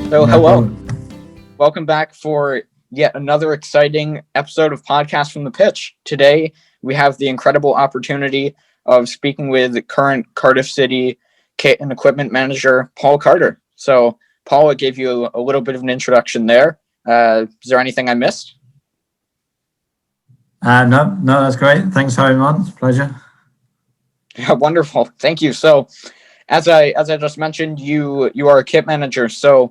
So, No hello. problem. Welcome back for yet another exciting episode of Podcast from the Pitch. Today, we have the incredible opportunity of speaking with current Cardiff City kit and equipment manager, Paul Carter. So, Paul, I gave you a little bit of an introduction there. Is there anything I missed? No, that's great. Thanks for having me on. It's a pleasure. Yeah, wonderful. Thank you. So, as I just mentioned, you are a kit manager. So,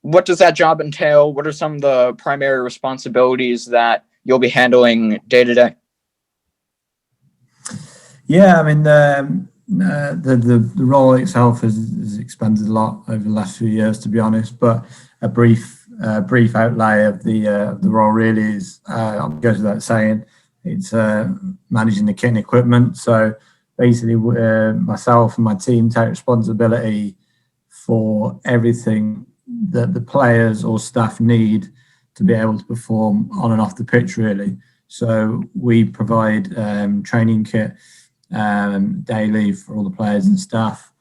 what does that job entail? What are some of the primary responsibilities that you'll be handling day to day? Yeah, I mean the role itself has expanded a lot over the last few years, to be honest. But a brief outlay of the role really is, goes without saying, it's managing the kit and equipment. So basically, myself and my team take responsibility for everything that the players or staff need to be able to perform on and off the pitch, really. So we provide training kit daily for all the players and staff,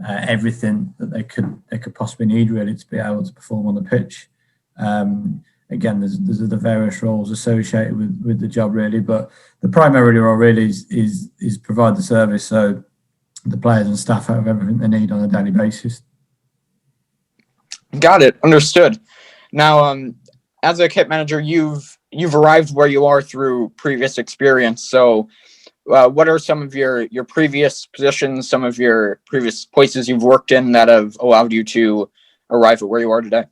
everything that they could possibly need, really, to be able to perform on the pitch. Again, there's the various roles associated with the job, really, but the primary role really is provide the service so the players and staff have everything they need on a daily basis. Got it. Understood. Now, as a kit manager, you've arrived where you are through previous experience. So, what are some of your previous positions, some of your previous places you've worked in that have allowed you to arrive at where you are today?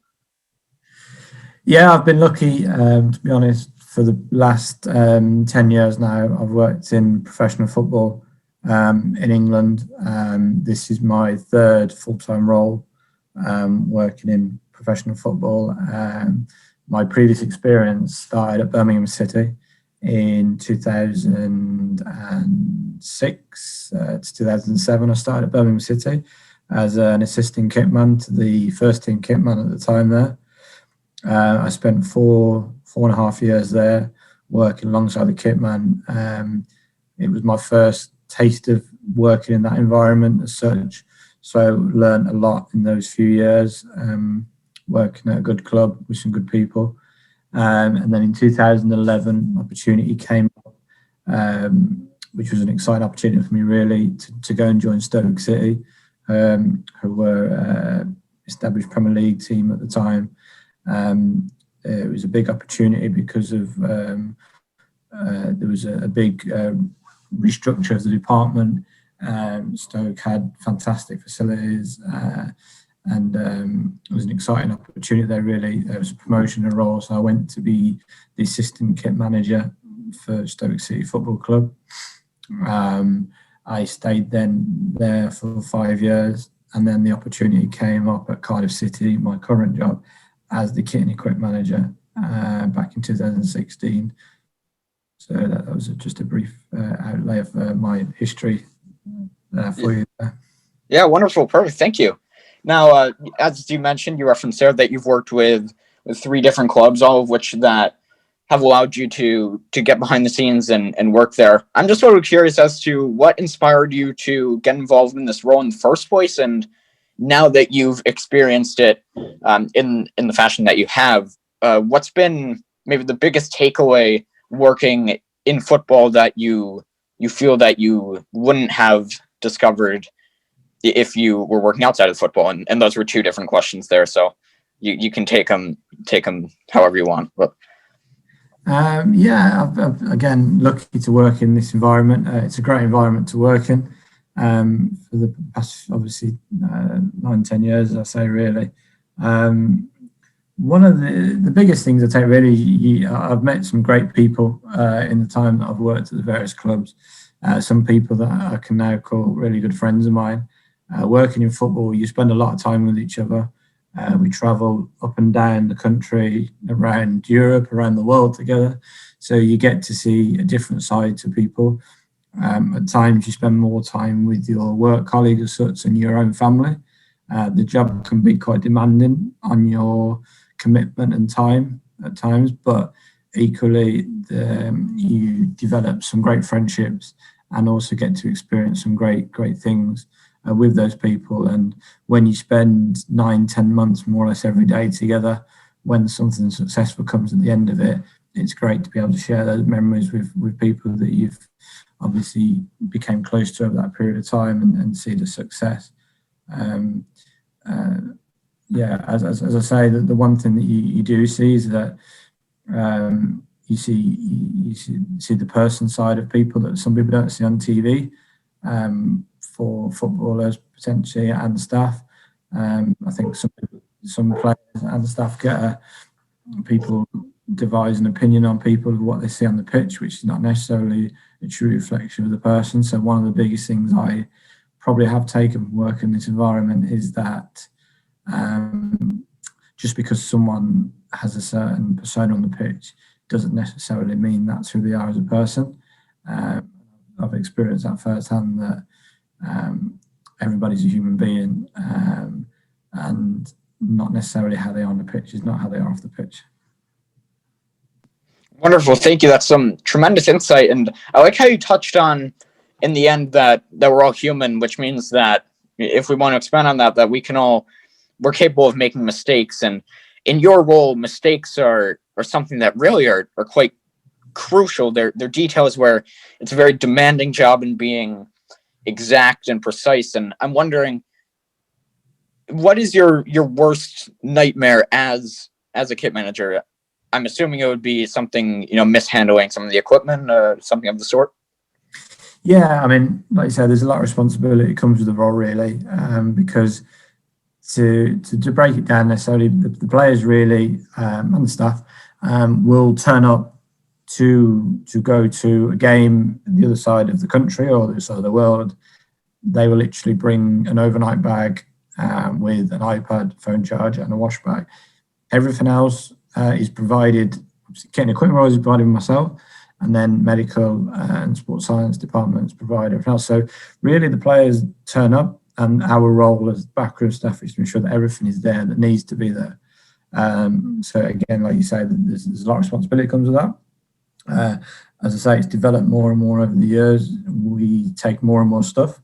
Yeah, I've been lucky, to be honest. For the last 10 years now, I've worked in professional football in England. This is my third full-time role working in professional football. My previous experience started at Birmingham City in 2006 to 2007. I started at Birmingham City as an assistant kitman to the first team kitman at the time there. I spent four and a half years there working alongside the kitman. It was my first taste of working in that environment as such. So learned a lot in those few years, working at a good club with some good people. And then in 2011, opportunity came up, which was an exciting opportunity for me, really, to go and join Stoke City, who were established Premier League team at the time. It was a big opportunity because of there was a big restructure of the department. Stoke had fantastic facilities, and it was an exciting opportunity there, really. There was a promotion and role, so I went to be the assistant kit manager for Stoke City Football Club. I stayed there for 5 years, and then the opportunity came up at Cardiff City, my current job, as the kit and equipment manager back in 2016. So that was just a brief outlay of my history for you there. Yeah, wonderful. Perfect. Thank you. Now, as you mentioned, you referenced there that you've worked with 3 different clubs, all of which that have allowed you to get behind the scenes and work there. I'm just sort of curious as to what inspired you to get involved in this role in the first place, and now that you've experienced it in the fashion that you have, what's been maybe the biggest takeaway working in football that you feel that you wouldn't have discovered if you were working outside of football? And those were 2 different questions there, so you can take them however you want. But yeah, I've again lucky to work in this environment. It's a great environment to work in. For the past, obviously, 9-10 years, I say, really. One of the biggest things I take, really, I've met some great people in the time that I've worked at the various clubs. Some people that I can now call really good friends of mine. Working in football, you spend a lot of time with each other. We travel up and down the country, around Europe, around the world together. So you get to see a different side to people. At times you spend more time with your work colleagues as such and your own family. The job can be quite demanding on your commitment and time at times, but equally you develop some great friendships and also get to experience some great things with those people. And when you spend 9-10 months more or less every day together, when something successful comes at the end of it, it's great to be able to share those memories with people that you've obviously became close to over that period of time, and see the success. As I say, the one thing that you do see is that you see the person side of people that some people don't see on TV, for footballers potentially and staff. I think some players and staff people devise an opinion on people of what they see on the pitch, which is not necessarily a true reflection of the person. So one of the biggest things I probably have taken from working in this environment is that just because someone has a certain persona on the pitch doesn't necessarily mean that's who they are as a person. I've experienced that firsthand, that everybody's a human being, and not necessarily how they are on the pitch is not how they are off the pitch. Wonderful. Thank you. That's some tremendous insight. And I like how you touched on in the end that we're all human, which means that if we want to expand on that we're capable of making mistakes. And in your role, mistakes are something that really are quite crucial. They're details where it's a very demanding job in being exact and precise. And I'm wondering, what is your worst nightmare as a kit manager? I'm assuming it would be something, mishandling some of the equipment, something of the sort. Yeah, I mean, like you said, there's a lot of responsibility that comes with the role, really, because to break it down necessarily, the players really and the staff will turn up to go to a game the other side of the country or the other side of the world. They will literally bring an overnight bag with an iPad, phone charger, and a wash bag. Everything else is provided. Kit and equipment is provided myself, and then medical and sports science departments provide everything else. So really, the players turn up, and our role as backroom staff is to ensure that everything is there that needs to be there. So again, like you say, there's a lot of responsibility that comes with that. As I say, it's developed more and more over the years. We take more and more stuff,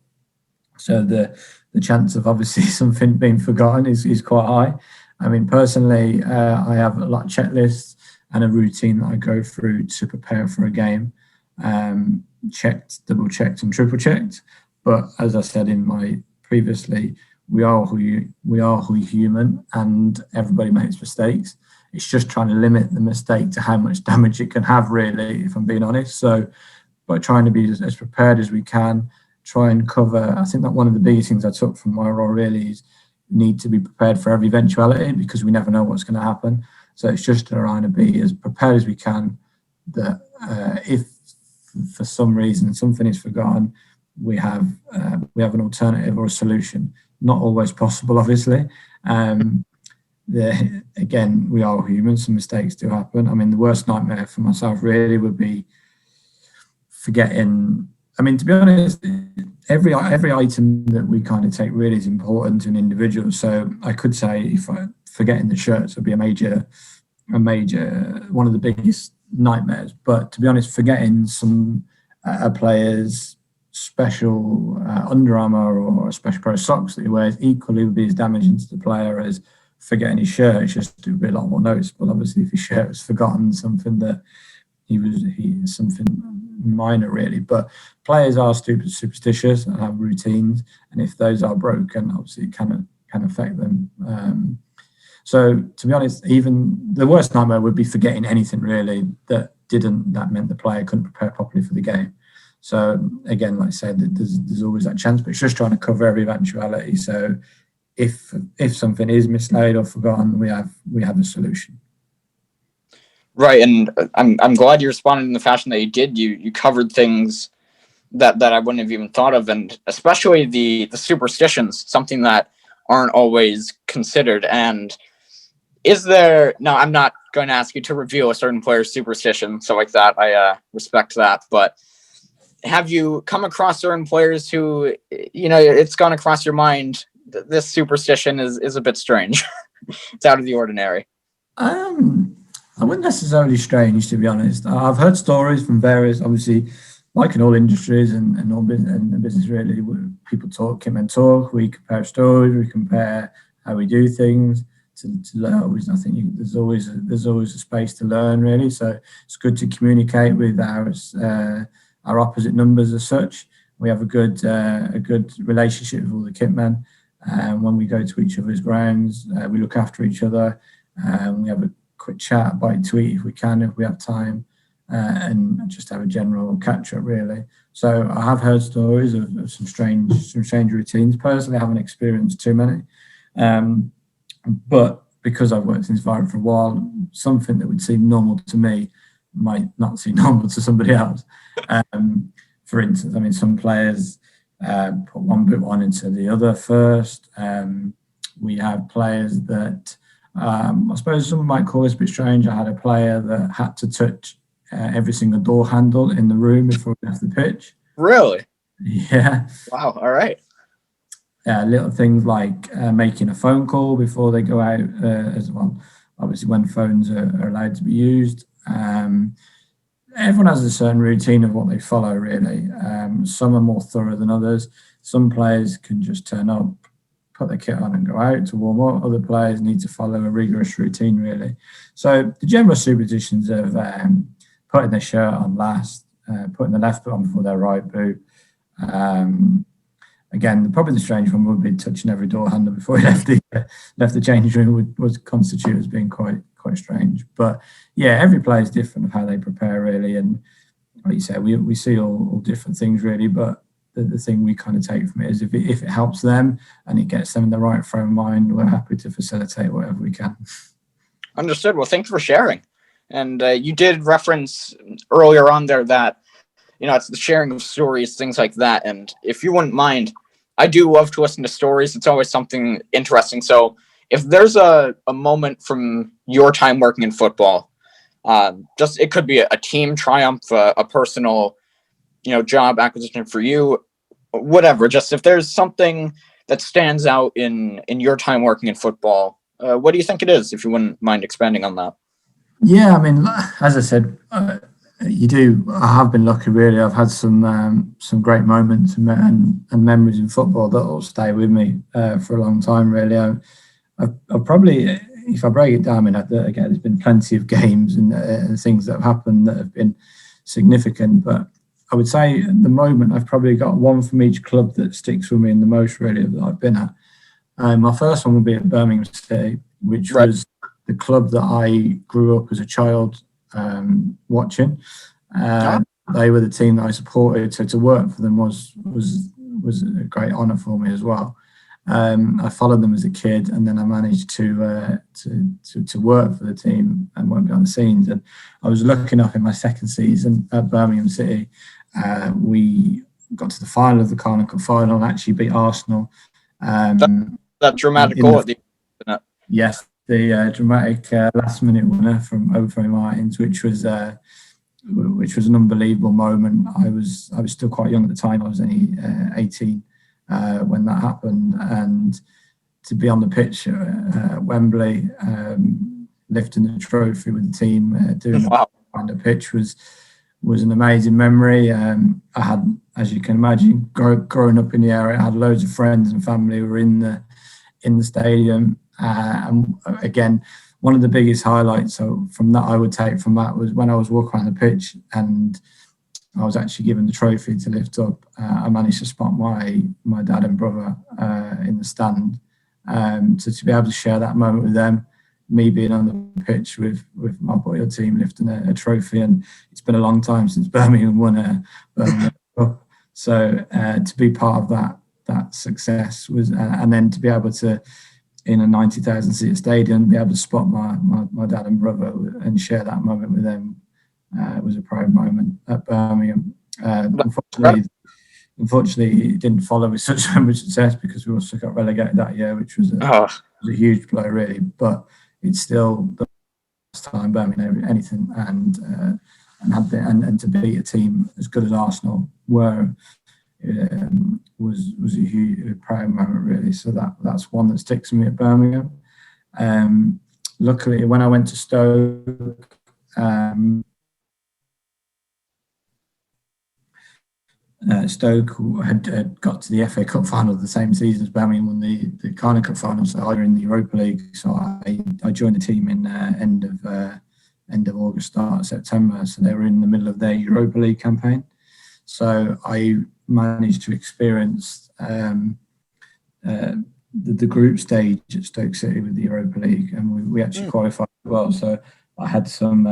so the chance of obviously something being forgotten is quite high. I mean, personally, I have a lot of checklists and a routine that I go through to prepare for a game. Checked, double checked, and triple checked. But as I said previously, we are human, and everybody makes mistakes. It's just trying to limit the mistake to how much damage it can have, really, if I'm being honest. So by trying to be as prepared as we can, try and cover. I think that one of the biggest things I took from my role really is need to be prepared for every eventuality, because we never know what's going to happen. So it's just trying to be as prepared as we can, that if for some reason something is forgotten, we have an alternative or a solution. Not always possible, obviously. Again, we are humans, some mistakes do happen. I mean, the worst nightmare for myself really would be forgetting. I mean, to be honest, every item that we kind of take really is important to an individual. So I could say, if forgetting the shirts would be a major one of the biggest nightmares. But to be honest, forgetting a player's special Under Armour or a special pair of socks that he wears equally would be as damaging to the player as forgetting his shirt. It's just to be a lot more noticeable. Obviously, if his shirt was forgotten, something that something minor really, but players are superstitious and have routines, and if those are broken, obviously it can affect them. So to be honest, even the worst nightmare would be forgetting anything really that meant the player couldn't prepare properly for the game. So again, like I said, there's always that chance, but it's just trying to cover every eventuality. So if something is mislaid or forgotten, we have a solution. Right, and I'm glad you responded in the fashion that you did. You covered things that I wouldn't have even thought of, and especially the superstitions, something that aren't always considered. And I'm not going to ask you to reveal a certain player's superstition, so like that, I respect that. But have you come across certain players who, it's gone across your mind, this superstition is a bit strange? It's out of the ordinary. I wouldn't necessarily strange, to be honest. I've heard stories from various, obviously, like in all industries and all business, and business really, people talk, Kitman talk. We compare stories, we compare how we do things to learn. I think there's always a space to learn really. So it's good to communicate with our opposite numbers as such. We have a good relationship with all the kitmen. When we go to each other's grounds, we look after each other. We have a quick chat, bite to eat if we can, if we have time, and just have a general catch up really. So I have heard stories of some strange routines. Personally, I haven't experienced too many, but because I've worked in this environment for a while, something that would seem normal to me might not seem normal to somebody else. For instance, I mean, some players put one boot on into the other first. We have players that I suppose some might call this a bit strange. I had a player that had to touch every single door handle in the room before he left the pitch. Really? Yeah. Wow. All right. Little things like making a phone call before they go out as well. Obviously, when phones are allowed to be used. Everyone has a certain routine of what they follow, really. Some are more thorough than others. Some players can just turn up, put their kit on and go out to warm up. Other players need to follow a rigorous routine, really. So the general superstitions of putting their shirt on last, putting the left boot on before their right boot. Again, probably the strange one would be touching every door handle before he left the changing room would constitute as being quite strange. But yeah, every player is different of how they prepare really, and like you said, we see all different things really. But the thing we kind of take from it is if it helps them and it gets them in the right frame of mind, we're happy to facilitate whatever we can. Understood. Well, thanks for sharing. And you did reference earlier on there that it's the sharing of stories, things like that. And if you wouldn't mind, I do love to listen to stories. It's always something interesting. So if there's a moment from your time working in football, just it could be a team triumph, a personal, job acquisition for you, whatever. Just if there's something that stands out in your time working in football, what do you think it is? If you wouldn't mind expanding on that. Yeah, I mean, as I said, you do. I have been lucky, really. I've had some great moments and memories in football that will stay with me for a long time. Really, I've probably, if I break it down, I mean, again, there's been plenty of games and things that have happened that have been significant. But I would say at the moment, I've probably got one from each club that sticks with me in the most, really, that I've been at. My first one would be at Birmingham City, which was the club that I grew up as a child watching. They were the team that I supported, so to work for them was a great honour for me as well. I followed them as a kid, and then I managed to work for the team and went behind the scenes. And I was lucky enough in my second season at Birmingham City, we got to the final of the Carling Cup final and actually beat Arsenal. That dramatic goal at the end. Yes, the dramatic last-minute winner from Overflow Martins, which was an unbelievable moment. I was still quite young at the time. I was only 18 when that happened, and to be on the pitch at Wembley, lifting the trophy with the team, doing it on the pitch was an amazing memory. I had, as you can imagine, growing up in the area, I had loads of friends and family who were in the stadium. And again, one of the biggest highlights from that I would take from that was when I was walking around the pitch and I was actually given the trophy to lift up. I managed to spot my dad and brother in the stand. To be able to share that moment with them, me being on the pitch with my boyhood team lifting a trophy, and it's been a long time since Birmingham won a Birmingham Cup. So to be part of that success was, and then to be able to, in a 90,000 seat stadium, be able to spot my dad and brother and share that moment with them was a proud moment at Birmingham. Unfortunately, it didn't follow with such much success because we also got relegated that year, which was a huge blow, really. But it's still the first time Birmingham anything, and to beat a team as good as Arsenal were. Was a huge proud moment, really. So that's one that sticks with me at Birmingham. Luckily, when I went to Stoke, Stoke had got to the FA Cup final the same season as Birmingham won the Carling Cup final, so I were in the Europa League. So I joined the team in end of August, start of September. So they were in the middle of their Europa League campaign. So I managed to experience the group stage at Stoke City with the Europa League, and we actually qualified as well. So I had some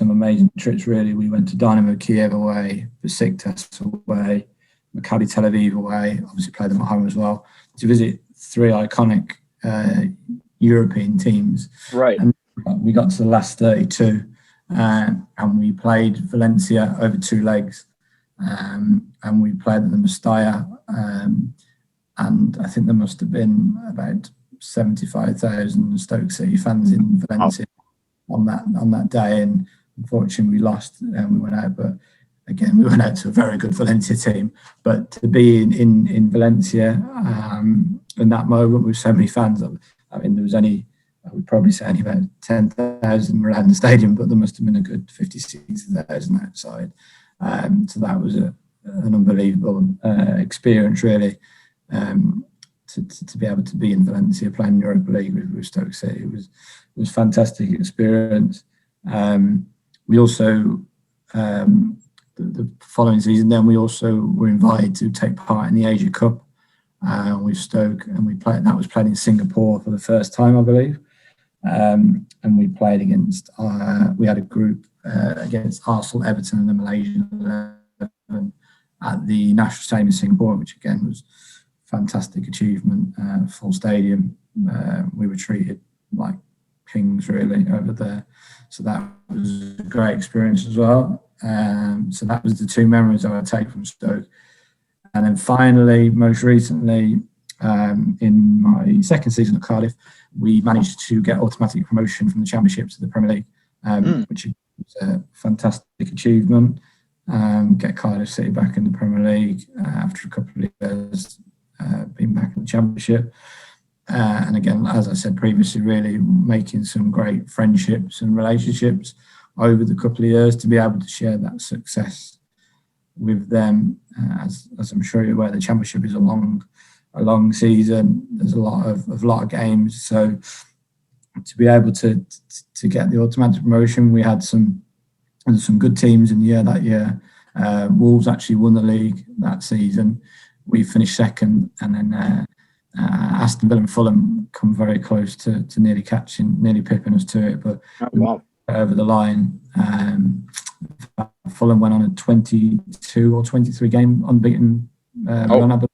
amazing trips. Really, we went to Dynamo Kiev away, Besiktas away, Maccabi Tel Aviv away. Obviously, played them at home as well to visit three iconic European teams. Right. And we got to the last 32, and we played Valencia over 2 legs, and we played at the Mestalla. And I think there must have been about 75,000 Stoke City fans in Valencia on that day. And unfortunately, we lost and we went out. But again, we went out to a very good Valencia team. But to be in Valencia in that moment with so many fans, I mean, there was I would probably say only about 10,000 around the stadium, but there must have been a good 50,000 outside. So that was an unbelievable experience, really. To be able to be in Valencia playing Europa League with Stoke City, it was fantastic experience. We also the following season, then we also were invited to take part in the Asia Cup with Stoke, and that was played in Singapore for the first time, I believe. And we played against we had a group against Arsenal, Everton, and the Malaysian 11 at the National Stadium in Singapore, which again was fantastic achievement, full stadium. We were treated like kings really over there. So that was a great experience as well. So that was the 2 memories I would take from Stoke. And then finally, most recently, in my second season at Cardiff, we managed to get automatic promotion from the Championship to the Premier League, which was a fantastic achievement. Get Cardiff City back in the Premier League after a couple of years being back in the Championship. And again, as I said previously, really making some great friendships and relationships over the couple of years to be able to share that success with them. As I'm sure you're aware, the Championship is a long season. There's a lot of games. So to be able to get the automatic promotion, we had some good teams in the year that year. Wolves actually won the league that season. We finished second, and then Aston Villa and Fulham come very close to nearly pipping us to it, but over the line. Fulham went on a 22 or 23 game unbeaten run,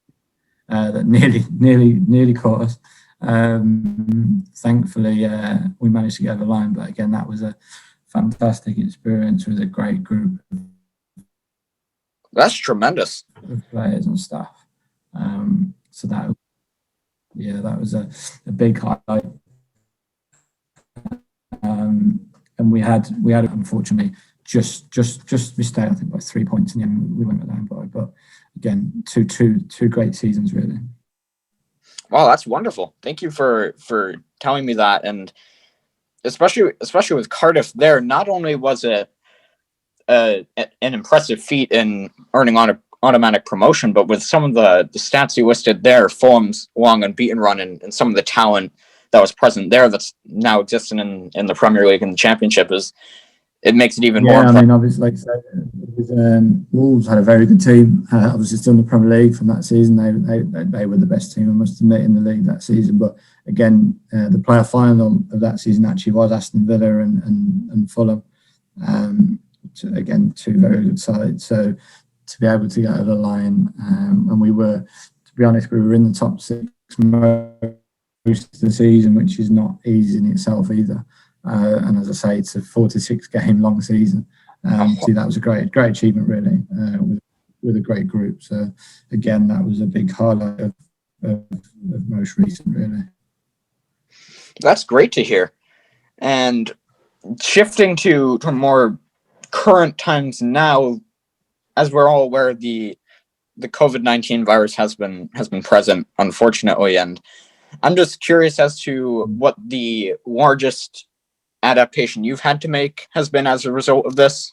that nearly caught us. Thankfully, we managed to get over the line, but again, that was a fantastic experience with a great group. That's tremendous. Of players and staff. So that was a big highlight. And we had unfortunately just missed out, I think, by 3 points in the end. We went down by, but again, two great seasons really. Wow, that's wonderful. Thank you for telling me that, and especially with Cardiff there, not only was it an impressive feat in earning automatic promotion, but with some of the stats you listed there, Fulham's long unbeaten run and some of the talent that was present there that's now existing in the Premier League and the Championship, it makes it even more impressive. I mean, obviously, like I said, Wolves had a very good team. Obviously, still in the Premier League from that season. They were the best team, I must admit, in the league that season. But again, the playoff final of that season actually was Aston Villa and Fulham. Again, 2 very good sides. So to be able to get over the line, and we were, to be honest, we were in the top 6 most of the season, which is not easy in itself either. And as I say, it's a 46 game long season. So that was a great achievement, really, with a great group. So again, that was a big highlight of most recent, really. That's great to hear. And shifting to more current times now, as we're all aware, the COVID-19 virus has been present, unfortunately, and I'm just curious as to what the largest adaptation you've had to make has been as a result of this.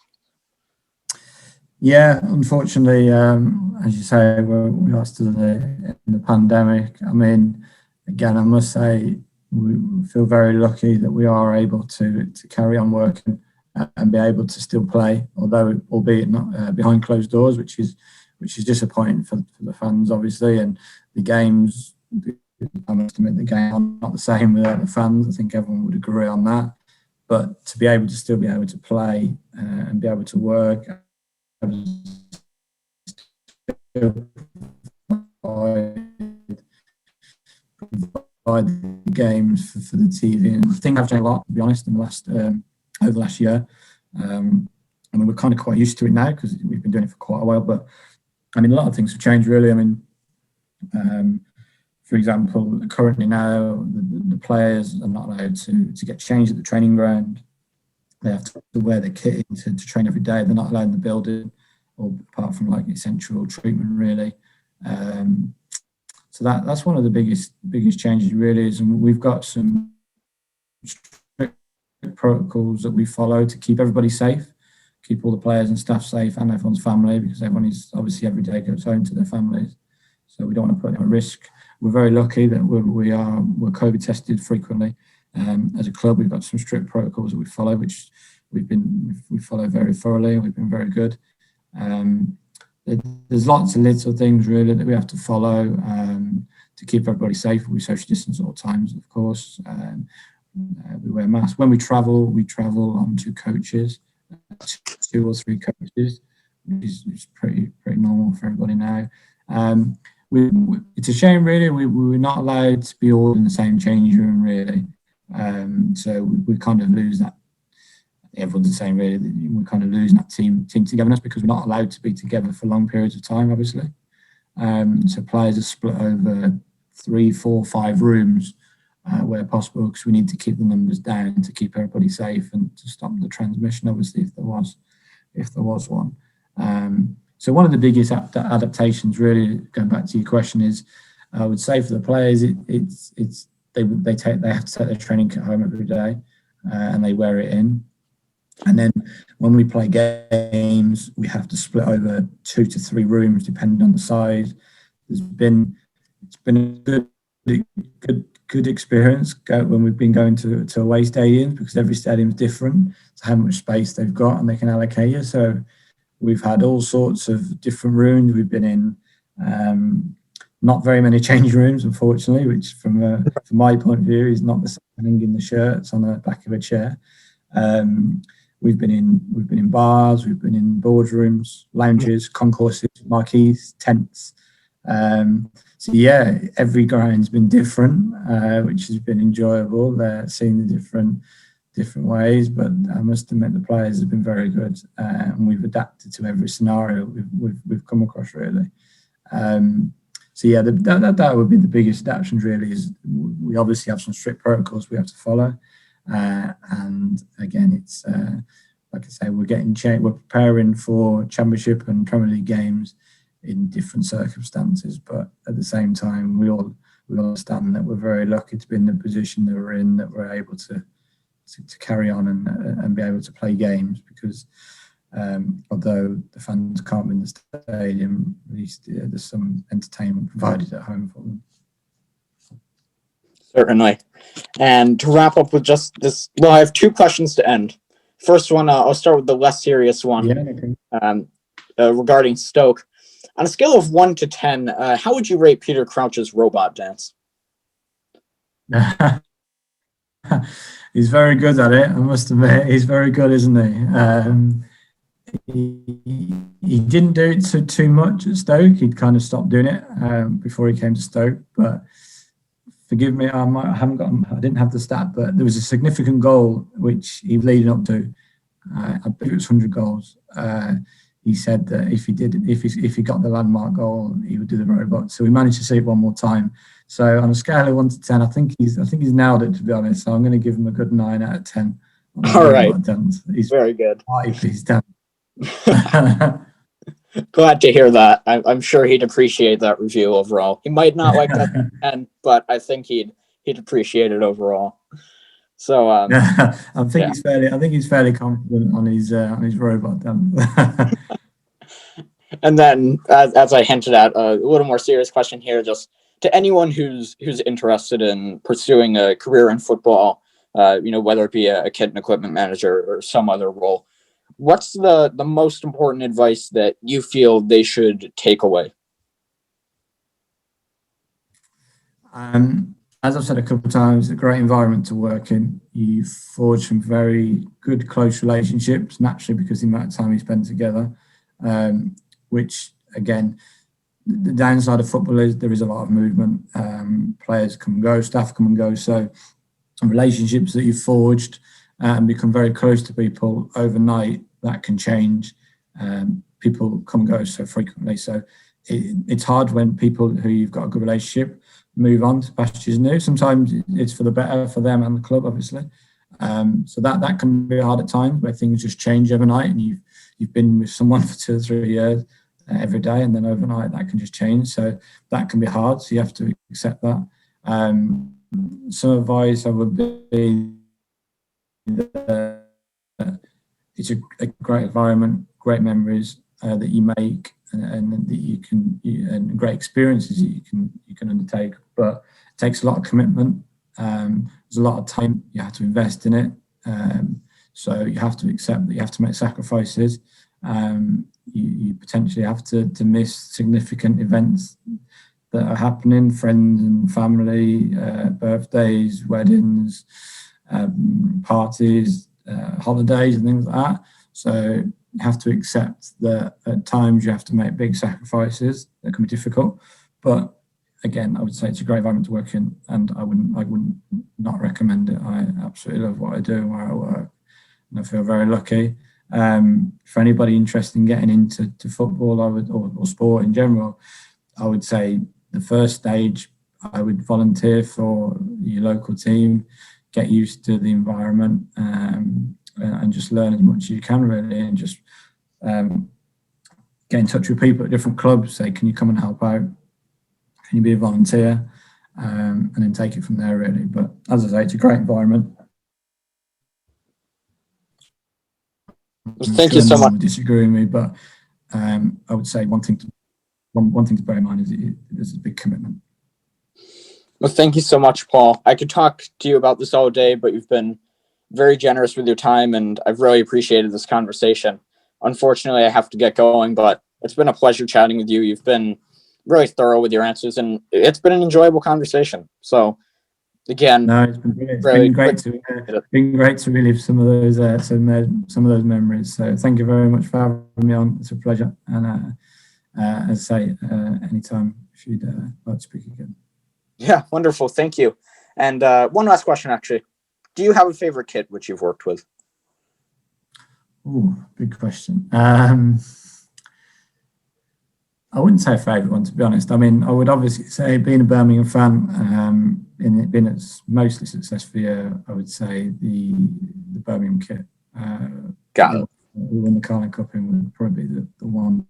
Yeah, unfortunately, as you say, we are still in the pandemic. I mean, again, I must say we feel very lucky that we are able to carry on working and be able to still play, although albeit not behind closed doors, which is disappointing for the fans, obviously, and the games. I must admit, the game are not the same without the fans. I think everyone would agree on that. But to be able to still be able to play and be able to work provide the games for the TV. And I think I've changed a lot, to be honest, in the last over the last year. I mean, we're kind of quite used to it now because we've been doing it for quite a while. But I mean, a lot of things have changed, really. I mean, for example, currently now the players are not allowed to get changed at the training ground. They have to wear their kit to train every day. They're not allowed in the building, or apart from like essential treatment, really. So that's one of the biggest changes, really. Is, and we've got some strict protocols that we follow to keep everybody safe, keep all the players and staff safe, and everyone's family, because everyone is obviously every day goes home to their families. So we don't want to put them at risk. We're very lucky that we're COVID tested frequently. As a club, we've got some strict protocols that we follow, which we follow very thoroughly. We've been very good. There's lots of little things really that we have to follow to keep everybody safe. We social distance at all times, of course. We wear masks when we travel. We travel on two coaches, 2 or 3 coaches, which is pretty normal for everybody now. It's a shame, really. We're not allowed to be all in the same change room, really. So we kind of lose that. Everyone's the same, really. We're kind of losing that team togetherness because we're not allowed to be together for long periods of time, obviously. So players are split over 3, 4, 5 rooms where possible, because we need to keep the numbers down to keep everybody safe and to stop the transmission, obviously, if there was one. So one of the biggest adaptations, really, going back to your question, is I would say for the players, they have to take their training kit home every day and they wear it in. And then when we play games, we have to split over 2 to 3 rooms, depending on the size. It's been a good experience when we've been going to away stadiums, because every stadium is different to how much space they've got and they can allocate you. So we've had all sorts of different rooms. We've been in not very many change rooms, unfortunately, which from my point of view is not the same hanging the shirts on the back of a chair. We've been in bars, we've been in boardrooms, lounges, concourses, marquees, tents. So yeah, every ground's been different, which has been enjoyable. Seeing the different ways, but I must admit the players have been very good, and we've adapted to every scenario we've come across, really. So yeah, that would be the biggest adaptations, really. Is we obviously have some strict protocols we have to follow. And again, it's like I say, we're preparing for Championship and Premier League games in different circumstances, but at the same time, we all understand that we're very lucky to be in the position that we're in, that we're able to carry on and be able to play games, because although the fans can't be in the stadium, at least there's some entertainment provided at home for them. Certainly. And to wrap up with just this, well, I have 2 questions to end. First one, I'll start with the less serious one. Yeah, regarding Stoke. On a scale of 1 to 10, how would you rate Peter Crouch's robot dance? He's very good at it, I must admit. He's very good, isn't he? He didn't do it too much at Stoke. He'd kind of stopped doing it before he came to Stoke, but forgive me, I didn't have the stat, but there was a significant goal which he was leading up to. I believe it was 100 goals. He said that if he got the landmark goal, he would do the robot. So we managed to see it one more time. So on a scale of 1 to 10, I think he's nailed it, to be honest. So I'm going to give him a good 9 out of 10. All right, he's very good. He's done. Glad to hear that. I'm sure he'd appreciate that review overall. He might not like that 10, but I think he'd appreciate it overall. So I think he's fairly confident on his robot. And then, as I hinted at, a little more serious question here, just to anyone who's interested in pursuing a career in football, whether it be a kit and equipment manager or some other role, what's the most important advice that you feel they should take away? As I've said a couple of times, a great environment to work in. You forge some very good, close relationships naturally because the amount of time you spend together. Which again, the downside of football is there is a lot of movement. Players come and go, staff come and go. So relationships that you've forged and become very close to people overnight, that can change. People come and go so frequently. So it's hard when people who you've got a good relationship move on to pastures new. Sometimes it's for the better for them and the club, obviously. So that can be hard at times where things just change overnight and you've been with someone for 2 or 3 years every day, and then overnight that can just change. So that can be hard. So you have to accept that. Some advice I would be that it's a great environment, great memories that you make, and that you can, and great experiences that you can undertake. But it takes a lot of commitment. There's a lot of time you have to invest in it. So you have to accept that you have to make sacrifices. You potentially have to miss significant events that are happening, friends and family, birthdays, weddings, parties, holidays and things like that. So you have to accept that at times you have to make big sacrifices that can be difficult. But again, I would say it's a great environment to work in, and I wouldn't not recommend it. I absolutely love what I do and where I work, and I feel very lucky. For anybody interested in getting into football, or sport in general, I would say the first stage, I would volunteer for your local team, get used to the environment, and just learn as much as you can, really, and just get in touch with people at different clubs. Say, can you come and help out? Can you be a volunteer? And then take it from there, really. But as I say, it's a great environment. Thank you so much. Would disagree with me, but I would say one thing to bear in mind is there's a big commitment. Well, thank you so much, Paul. I could talk to you about this all day, but you've been very generous with your time, and I've really appreciated this conversation. Unfortunately, I have to get going, but it's been a pleasure chatting with you. You've been really thorough with your answers, and it's been an enjoyable conversation. So, again, no, it's been brilliant. It's been great to relive some of those some of those memories. So, thank you very much for having me on. It's a pleasure, and as I say, anytime if you'd like to speak again. Yeah, wonderful. Thank you. And one last question, actually. Do you have a favorite kit which you've worked with? Oh, big question. I wouldn't say a favourite one, to be honest. I mean, I would obviously say, being a Birmingham fan, in it being its mostly successful year, I would say the Birmingham kit. Got it. We won the Carling Cup in would probably be the one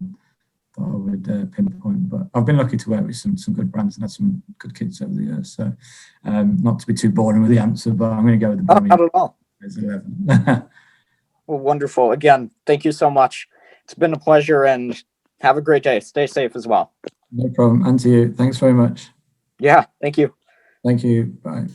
that I would pinpoint. But I've been lucky to work with some good brands and had some good kits over the years. So, not to be too boring with the answer, but I'm going to go with the Birmingham. Not at all. 11. Well, wonderful. Again, thank you so much. It's been a pleasure, and have a great day. Stay safe as well. No problem. And to you. Thanks very much. Yeah, thank you. Thank you. Bye.